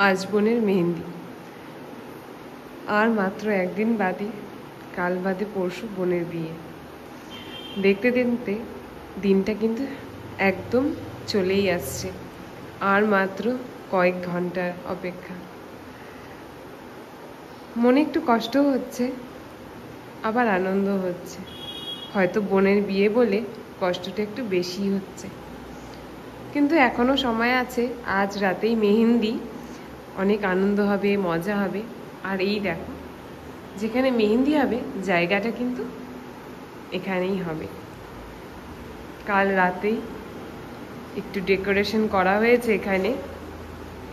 আজ বোনের মেহেন্দি, আর মাত্র একদিন বাদে, কাল বাদে পরশু বোনের বিয়ে। দেখতে দেখতে দিনটা কিন্তু একদম চলেই আসছে, আর মাত্র কয়েক ঘন্টার অপেক্ষা। মনে একটু কষ্ট হচ্ছে, আবার আনন্দ হচ্ছে। হয়তো বোনের বিয়ে বলে কষ্টটা একটু বেশি হচ্ছে, কিন্তু এখনো সময় আছে। আজ রাতেই মেহেন্দি, অনেক আনন্দ হবে, মজা হবে। আর এই দেখো, যেখানে মেহেন্দি হবে জায়গাটা কিন্তু এখানেই হবে। কাল রাতেই একটু ডেকোরেশন করা হয়েছে এখানে।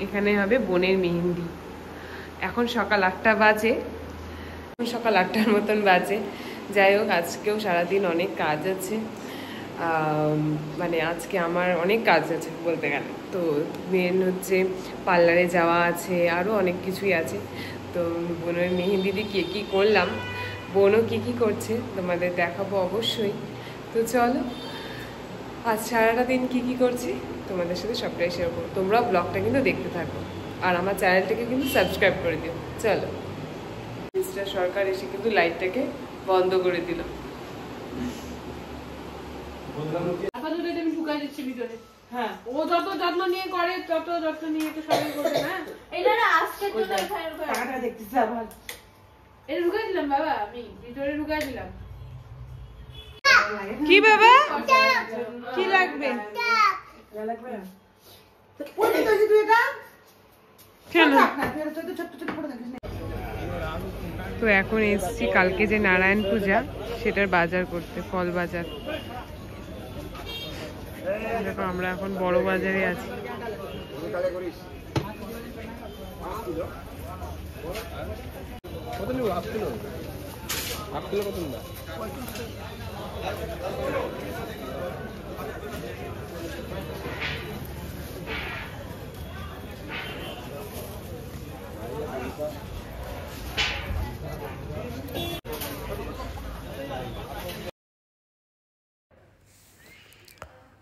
এখানে হবে বোনের মেহেন্দি। এখন সকাল 8টা বাজে, সকাল 8টার মতন বাজে। যাই হোক, আজকেও সারাদিন অনেক কাজ আছে। মানে আজকে আমার অনেক কাজ আছে বলতে গেলে। তো মেন হচ্ছে পার্লারে যাওয়া আছে, আরও অনেক কিছুই আছে। তো বোনের মেহেন্দি দিয়ে কী করলাম, বোনও কী করছে তোমাদের দেখাবো অবশ্যই। তো চলো, আজ সারাটা দিন কী করছি তোমাদের সাথে সবটাই শেয়ার করবো। তোমরা ব্লগটা কিন্তু দেখতে থাকো, আর আমার চ্যানেলটাকে কিন্তু সাবস্ক্রাইব করে দিও। চলো। মিস্টার সরকার এসে কিন্তু লাইটটাকে বন্ধ করে দিল। হ্যাঁ, ও যত যত্ন নিয়ে করে, তত যত্ন নিয়ে তো সবাই করবে না। এটা না আজকে তো টাকাটা দেখতেছি আবার। এটা ঢুকাই দিলাম বাবা, আমি ভিতরে ঢুকাই দিলাম। কি বাবা, কি লাগবে? কেন? তো এখন এসছি কালকে যে নারায়ণ পূজা, সেটার বাজার করতে, ফল বাজার। দেখো, আমরা এখন বড় বাজারে আছি।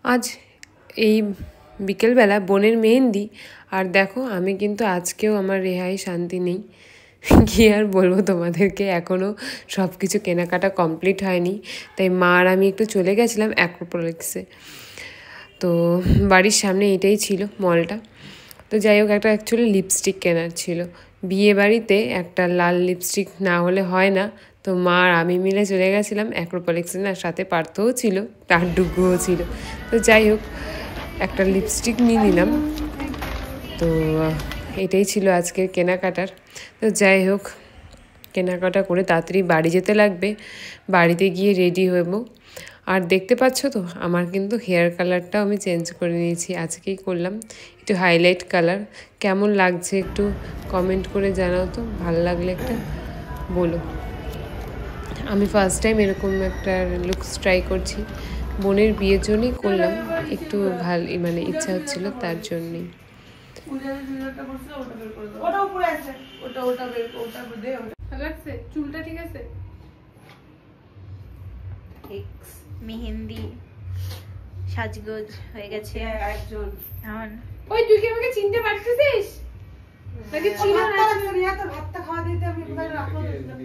আজ এই বিকেলবেলা বোনের মেহেন্দি, আর দেখো আমি কিন্তু আজকেও আমার রেহাই শান্তি নেই। কি আর বলবো তোমাদেরকে, এখনও সব কিছু কেনাকাটা কমপ্লিট হয়নি। তাই মা আর আমি একটু চলে গেছিলাম অ্যাক্রোপলিক্সে। তো বাড়ির সামনে এটাই ছিল মলটা। তো যাই হোক, একটা অ্যাকচুয়ালি লিপস্টিক কেনার ছিল। বিয়ে বাড়িতে একটা লাল লিপস্টিক না হলে হয় না। তো মা আর আমি মিলে চলে গেছিলাম অ্যাক্রোপলিক্সে। না, সাথে পার্থও ছিল, তার ডুগুও ছিল। তো যাই হোক, একটা লিপস্টিক নিয়ে নিলাম। তো এটাই ছিল আজকের কেনাকাটার। তো যাই হোক, কেনাকাটা করে তাড়াতাড়ি বাড়ি যেতে লাগবে। বাড়িতে গিয়ে রেডি হব। আর দেখতে পাচ্ছ তো, আমার কিন্তু হেয়ার কালারটাও আমি চেঞ্জ করে নিয়েছি, আজকেই করলাম। একটু হাইলাইট কালার। কেমন লাগছে একটু কমেন্ট করে জানাও তো, ভালো লাগলে একটা বলো। আমি ফার্স্ট টাইম এরকম একটা লুকস ট্রাই করছি। বোনের বিয়ের জন্যই করলাম, একটু ভালো মানে ইচ্ছা হচ্ছিল, তার জন্যই। চুলটা ঠিক আছে, মেহেন্দি সাজগোজ হয়ে গেছে একজন। ওই তুই কি আমাকে চিনতে পারছিস? নাকি চিনা না? তো ভাতটা খাওয়া দিতে আমি একবার রাখো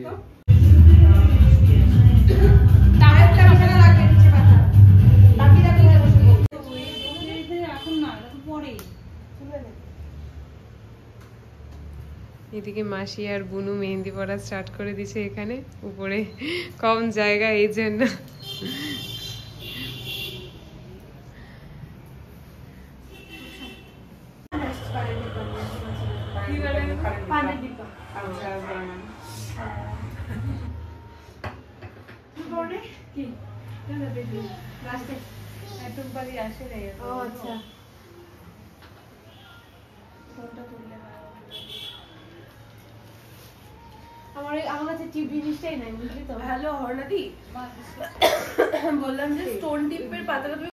তো। তারটা ওখানে রাখে নিচে মাথা। বাকিটা কি করব? এখন না, পরে চলে নে। এদিকে মাসি আর বুনু মেহেন্দি পরা স্টার্ট করে দিছে। এখানে উপরে কম জায়গা, এই জন্য। লাস্টে টুম্পাদি আসে নাই। ও আচ্ছা, আমার কাছে টিপ জিনিসটাই নাই, বুঝলি তো। হ্যালো হরনাদি, বললাম যে স্টোন টিপের পাতাটা তুমি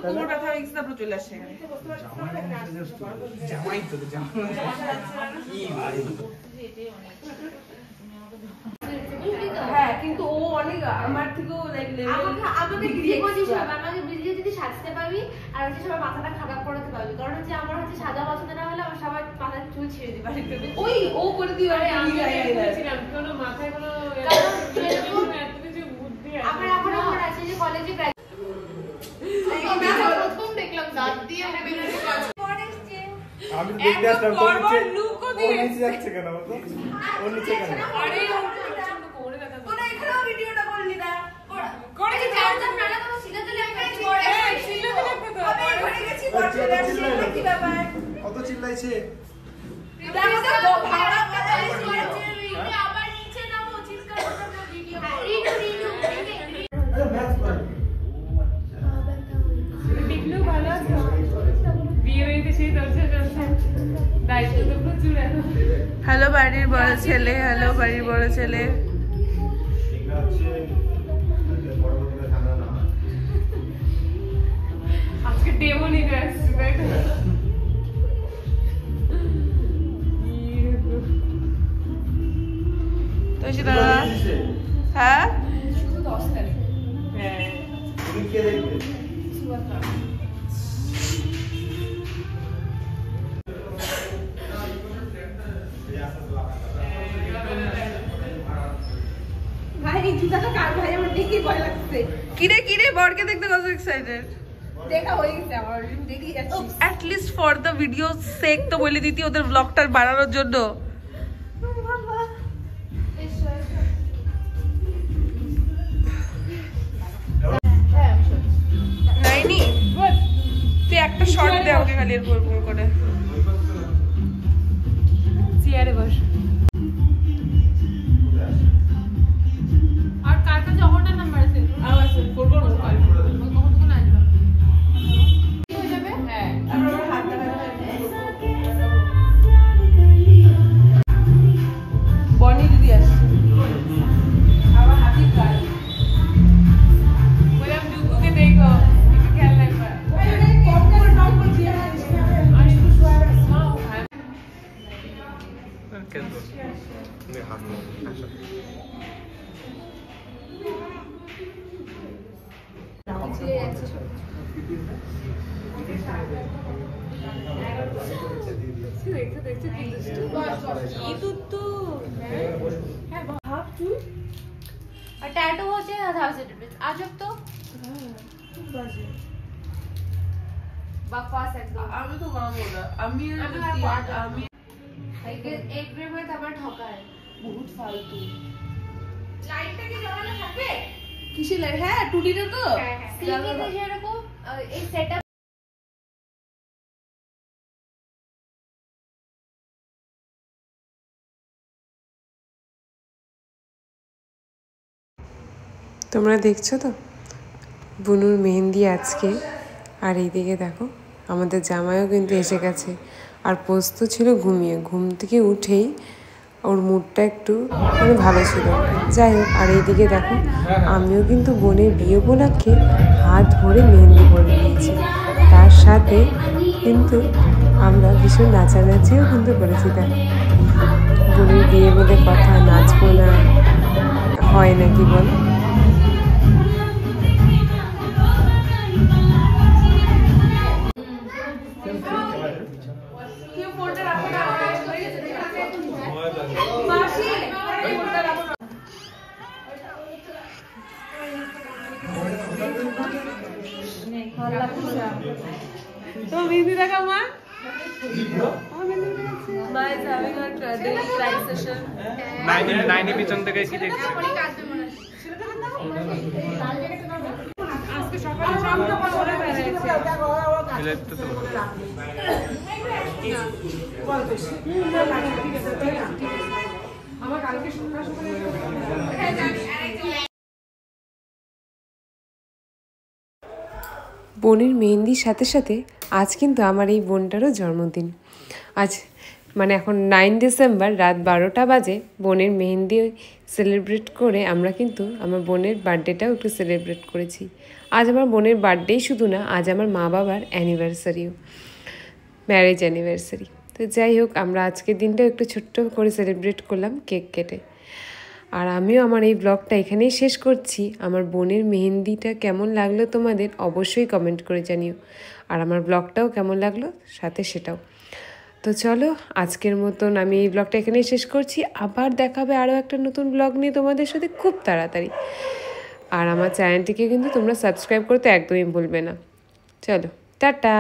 কোমর ব্যথা হয়ে গেছে, তারপর চলে আসে। হ্যাঁ, কিন্তু ও অনেক আমার থেকেও আমাকে বিয়ে করছিস, আমাকে বিয়ে যদি সাজতে পারবি আর হচ্ছে সবার মাথাটা খারাপ করাতে পারবি, কারণ হচ্ছে আমার হচ্ছে সাজা পছন্দ না হলে আমার সবার মাথার চুল ছিঁড়ে দিবে। ওই ও করে দিও, আমি বলেছিলাম কোনো মাথায় কোনো এত কিছু বুদ্ধি আছে। আমার এখন মনে আছে যে কলেজে প্রথম দেখলাম দাঁত দিয়ে আমি দেখতে আসলাম ও নিচে যাচ্ছে কেন, ও নিচে কেন? আরে কোমরে ব্যথা তোরা এখানেও ভিডিওটা করলি না করে কি চারজন নালা তো সিধা চলে একটা করে সিধা চলে একটা তো আমি ঘরে গেছি বড় আসছে কি ব্যাপার কত চিল্লাইছে দেখো তো ভাড়া কথা বলছে রিনে আবার নিচে নামো চিৎকার করো ভিডিও রিনু আরে ম্যাচ করে টিকলু ভালো আছে বিয়ে হইতে সেই দর্শক আছে দায়িত্ব তো প্রচুর আছে। হ্যালো বাড়ির বড় ছেলে, হ্যালো বাড়ির বড় ছেলে। আজকে ডেমো নিতে আসছি তাই তো। তো সেটা হ্যাঁ শুধু 10 তারিখ। হ্যাঁ তুমি কে দেখবে? ভাই এই জুতাটা কার ভাই, আমার দেখি ভয় লাগছে। কিরে বরকে দেখতে কত এক্সাইটেড। দেখা হয়ে গেছে আমার, দেখি যাচ্ছি। At least for the video sake তো বলে দিতি ওদের ব্লগটা বানানোর জন্য। নাইনি তুই একটা শর্ট দে আমাকে খালি এরকম করে। চেয়ারে বস। আর কার কাছে অর্ডার নাম্বার আছে? আমার ফোন করব কখন ফোন আসবে? কি হয়ে যাবে? হ্যাঁ আমরা হাতটা বনি দিদি আসছে আবার হাতি কার বললাম ডুগুকে দেখো একটু খেয়াল রাখবা। কম করে নাও করছি আর একটু শোয়া নাও। কেন তুমি হাত নাও আসো टैटू হচ্ছে 1000 रुपीस আজব তো বাকওয়াস একদম। আমি তো মামু না, আমি আমি বহুত ফালতু লাইটটা কি জ্বালানো থাকবে কিসে লাইট হ্যাঁ টুটিটা তো সিমিতে যেরকম এই সেটআপ তোমরা দেখছো তো বুনুর মেহেন্দি আজকে। আর এইদিকে দেখো আমাদের জামাইও কিন্তু এসে গেছে। আর পোস্ত ছিল ঘুমিয়ে, ঘুম থেকে উঠেই ওর মুডটা একটু মানে ভালো ছিল। যাই হোক, আর এইদিকে দেখো আমিও কিন্তু বোনের বিয়ে উপলক্ষে হাত ধরে মেহেন্দি পরে নিয়েছি। তার সাথে কিন্তু আমরা ভীষণ নাচানাচিও কিন্তু করেছি। দেখো বোনের বিয়ে বলে কথা, নাচবো না হয় নাকি বল। তোমার মেহেন্দি দেখা মা নাইনে পিছন থেকে কি দেখছি আজকে সকালে সব করে বেরিয়েছে আমার কালকে সকালে বোনের মেহেন্দির সাথে সাথে আজ কিন্তু আমার এই বোনটারও জন্মদিন। আজ মানে এখন 9 ডিসেম্বর রাত 12টা বাজে। বোনের মেহেন্দি সেলিব্রেট করে আমরা কিন্তু আমার বোনের বার্থডেটাও একটু সেলিব্রেট করেছি। আজ আমার বোনের বার্থডেই শুধু না, আজ আমার মা বাবার অ্যানিভার্সারিও, ম্যারেজ অ্যানিভার্সারি। তো যাই হোক, আমরা আজকের দিনটাও একটু ছোট্ট করে সেলিব্রেট করলাম কেক কেটে। আর আমিও আমার এই ব্লগটা এখানেই শেষ করছি। আমার বোনের মেহেন্দিটা কেমন লাগলো তোমাদের অবশ্যই কমেন্ট করে জানিও। আর আমার ব্লগটাও কেমন লাগলো সাথে সেটাও। তো চলো আজকের মতন আমি এই ব্লগটা এখানেই শেষ করছি। আবার দেখাবে আরও একটা নতুন ব্লগ নিয়ে তোমাদের সাথে খুব তাড়াতাড়ি। আর আমার চ্যানেলটিকে কিন্তু তোমরা সাবস্ক্রাইব করতে একদমই ভুলবে না। চলো টাটা।